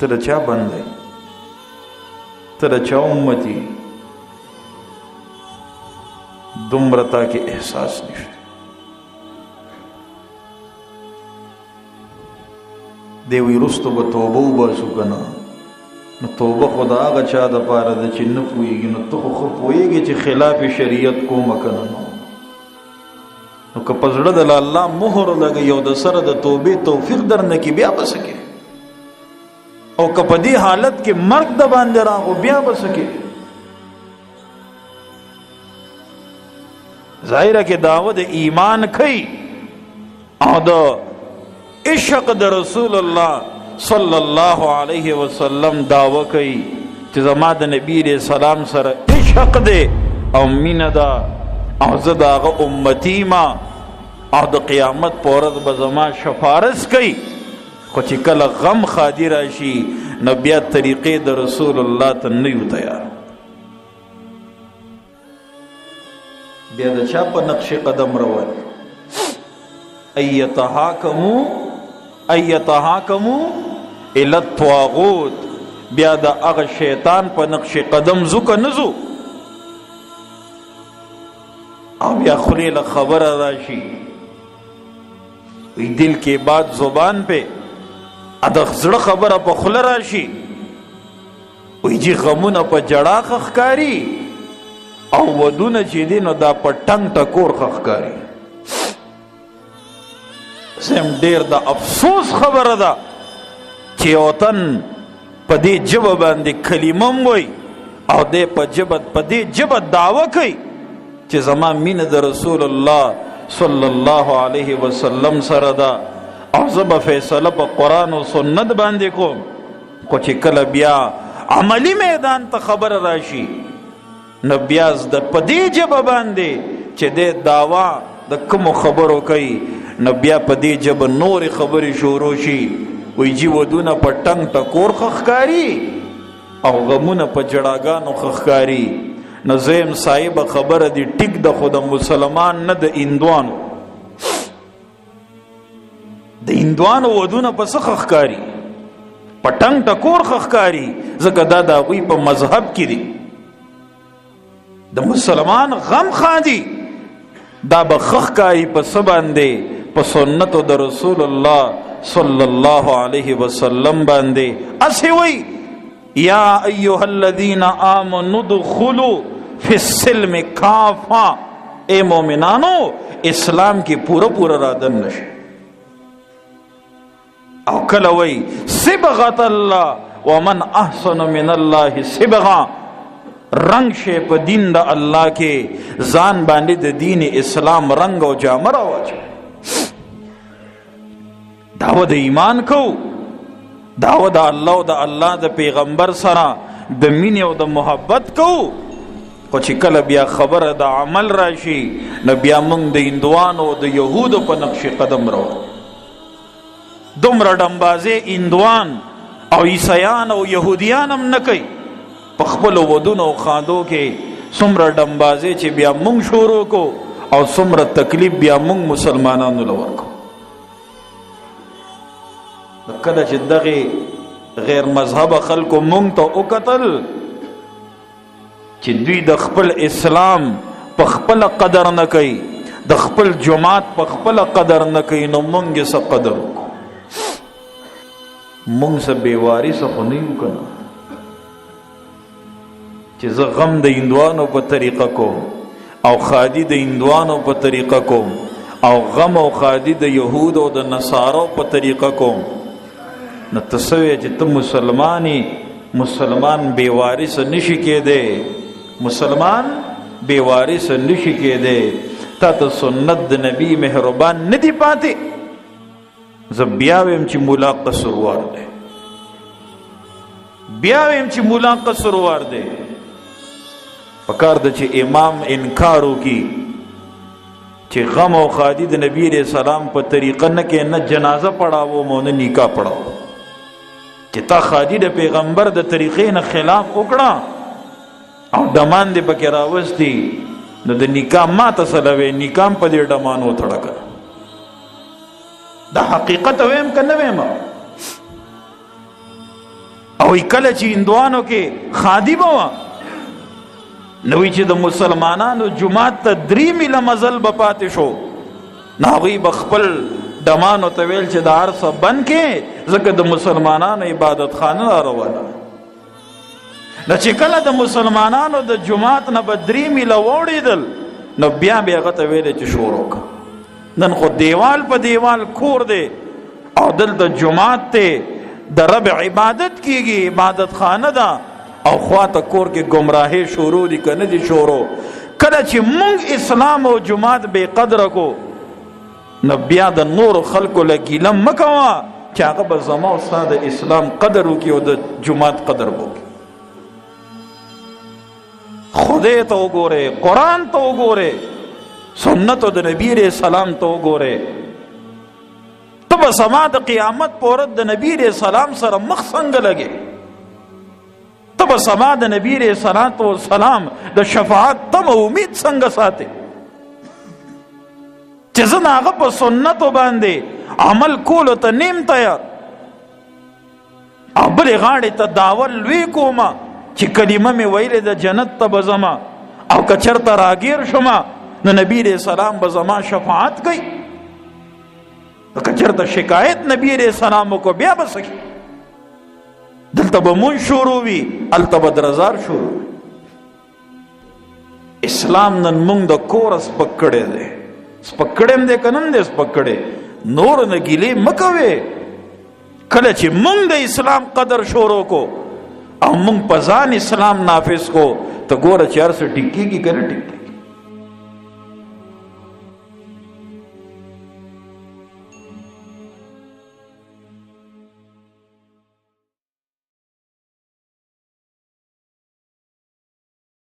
ته د چا بندی ته د چا امتی دومره تا کې احساس نشته دی وی رستو به توبه وباسو که نه نو توبه خو د هغه چا دپاره ده چې نه پوهېږي نو ته خو ښه پوهېږې چې خلاف شریعت کومه که نه نو که په زړه د الله مهر لګوي او د سره د توبې توفیق درنه کړي بیا به څه کوې او که په دې حالت کې مرګ د باندې راغو بیا به څه کوې ظاهره کې دعوه د ایمان کوي او د عشق د رسول الله صلی الله علیه وسلم دعوه کوي چې زما د نبی علیہ السلام سره عشق دی او مینه ده او زه د هغه امتی ما او د قیامت په ورځ به زما شفارس کوي خو چې کله غم خادي راشي نو بیا طریقې د رسول الله ته نه یو تیار بیا د چا په نقش قدم روان ایتحاکمو الی الطاغوت بیا د هغه شیطان په نقش قدم زو که نزو او بیا خلی له خبره راشي وی دل کے بعد زبان پہ ادخ زړه خبره په خوله راشي وی جی غمونه په جړا خخکاری او ودونه چې دی نو دا په ټنګ ټکور خخکاری سم ډیر د افسوس خبره ده چې وطن په دې جبه باندې کلمم وای او دې په دې جبه دعوه کوي چې زما مینه د رسول الله صلی الله علیه وسلم سره ده او زه به فیصله په قرآن و سنت باندې کوم خو چې کله بیا عملی میدان ته خبره راشي نو بیا د په دې ژبه باندې چې دې دعوا د کومو خبرو کوي نو بیا په دې ژبه نورې خبرې شروع شي وی جی ودونه په ټنګ ټکور خخکاری او غمونه په جړاګانو خخکاری نو زیم صاحب خبره دی ټیک د خود مسلمان نه د اندوانو ودونه په څه خخکاری په ټنګ ټکور خخکاری ځکه دا د هغوی په مذهب کې دی د مسلمان غم خادي دا به خخکاری په څه باندې په سنتو د رسول الله صلی الله علیه وسلم باندې اسی وی یا ایها الذین آمنوا ادخلوا فی السلم کافا اے مومنانو اسلام کی پورا رادن نشي او کله وی صبغت الله ومن احسن من الله صبغا رنگ شه په دین د الله کې ځان باندې د دین اسلام رنگ او جامه راوچ دعوه د ایمان کو دعوه د الله او د الله د پیغمبر سره د مینې او د محبت کو خو چې کله بیا خبره د عمل راشي نو بیا موږ د هندوانو د یهودو په نقش قدم رو دومره ډمبازې هندوان او عیسیان او یهودیان هم نه کوي په خپلو ودونو او خاندو کې څومره ډمبازې چې بیا موږ شروع کو او څومره تکلیف بیا موږ مسلمانانو له ورکو کله چې دغه غیر مذهب خلکو مونږ ته وکتل چې دوی د خپل اسلام په خپل قدر نه کوي د خپل جماعت په خپل قدر نه کوي نو مونږ یې څه قدر وکړو مونږ څه بې وارثه خو نه یو که نه چې زه غم د هندوانو په طریقه کوم او خادي د هندوانو په طریقه کوم او غم او خادي د یهود او د نصارو په طریقه کوم نو تسوی چې ته مسلمان بے وارث نشي کېدی مسلمان بے وارث نشي کېدی تا ته سنت د نبی مهربان نه دی پاتې زه بیا ویم چې مولا قصروار دی پکار ده چې امام انکار وکړي چې غم او خادي د نبی علیہ السلام په طریقه نه کې نه جنازه پڑھاو مو نه نکاح پڑھاو چې تا خادي د پیغمبر د طریقې نه خلاف وکړه او دمان دې پکې راوستي نو د نکاح ما ته سلوي نکاح په دې ډمان وتړه دا حقیقت ویم که نه ویم نوی کله چې هندوانو کې خادي به وه نوی چې د مسلمانانو جماعت ته 3 میله مزل به پاتې شو نو هغوی به خپل ډمانو ته ویل چې د هر څه بند کې ځکه د مسلمانانو عبادت خانه را روانه نو چې کله د مسلمانانو د جماعت نه به 3 میله واوړېدل نو بیا به هغه ته ویلې چې شروع کړه نن خو دیوال په دیوال کور دی او دلته جماعت دی د رب عبادت کیږي عبادت خانه ده او خواته کور کې گمراهي شروع دي که نه دي شروع کله چې مونږ اسلام او جماعت بے قدره کو نو بیا د نور خلکو له ګیله مه کوه چې هغه به زما او ستا د اسلام قدر وکړي او د جماعت قدر وکړي خدای ته وګورئ قرآن ته وګورئ سنتو د نبی علیہ السلام ته وګورئ ته به سما د قیامت په ورځ د نبی علیہ السلام سره مخ څنګه لګې ته به سما د نبی علیہ السلام د شفاعت تمه امید څنګه ساتې چې زه د هغه په سنتو باندې عمل کولو ته نیم تیار او بلې غاړې ته دعوه لوی کومه چې کلمه مې ویلې د جنت ته به ځمه او که چېرته راګیر شومه نو نبی علیہ السلام به زما شفاعت کوي که چېرته شکایت نبی علیہ السلام وکړو بیا به څه دلته به مونږ شروع وي هلته به درزار شروع وي اسلام نن مونږ د کوره سپک کړی دی سپک کړی هم دی که نه هم دی سپک کړی نور نه ګیلې مه کوې کله چې مونږ د اسلام قدر شروع کو او مونږ په ځان اسلام نافذ کو ته ګوره چې هر څه ټیک کېږي که نه ټیک کېږي